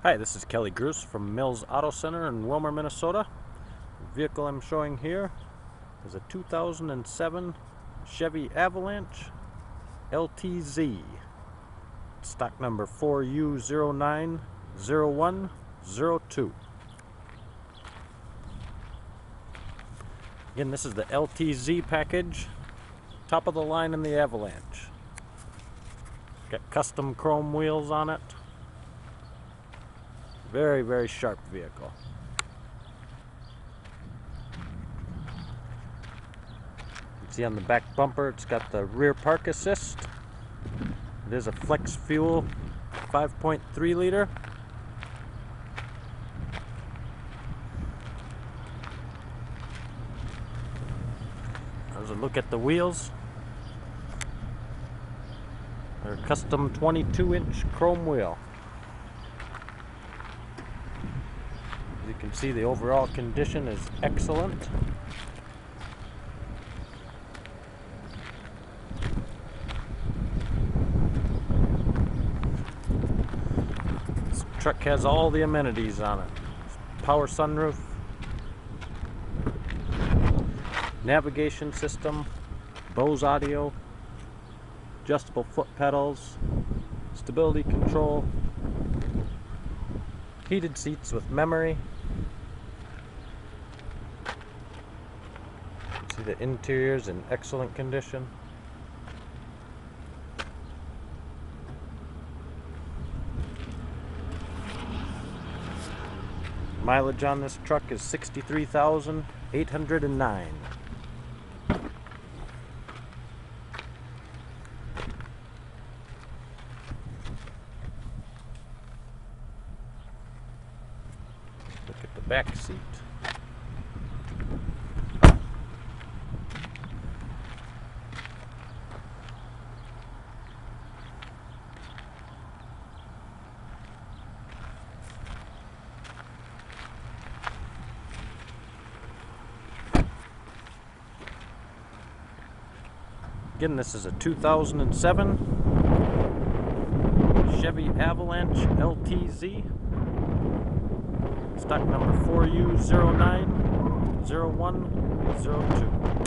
Hi, this is Kelly Gruss from Mills Auto Center in Willmar, Minnesota. The vehicle I'm showing here is a 2007 Chevy Avalanche LTZ. Stock number 4U090102. Again, this is the LTZ package, top of the line in the Avalanche. Got custom chrome wheels on it. Very, very sharp vehicle. You can see on the back bumper it's got the rear park assist. It is a flex fuel 5.3 liter. There's a look at the wheels. They're a custom 22-inch chrome wheel. As you can see, the overall condition is excellent. This truck has all the amenities on it. Power sunroof, navigation system, Bose audio, adjustable foot pedals, stability control, heated seats with memory. See, the interior's in excellent condition. Mileage on this truck is 63,809. Look at the back seat. Again, this is a 2007 Chevy Avalanche LTZ. Stock number 4U090102.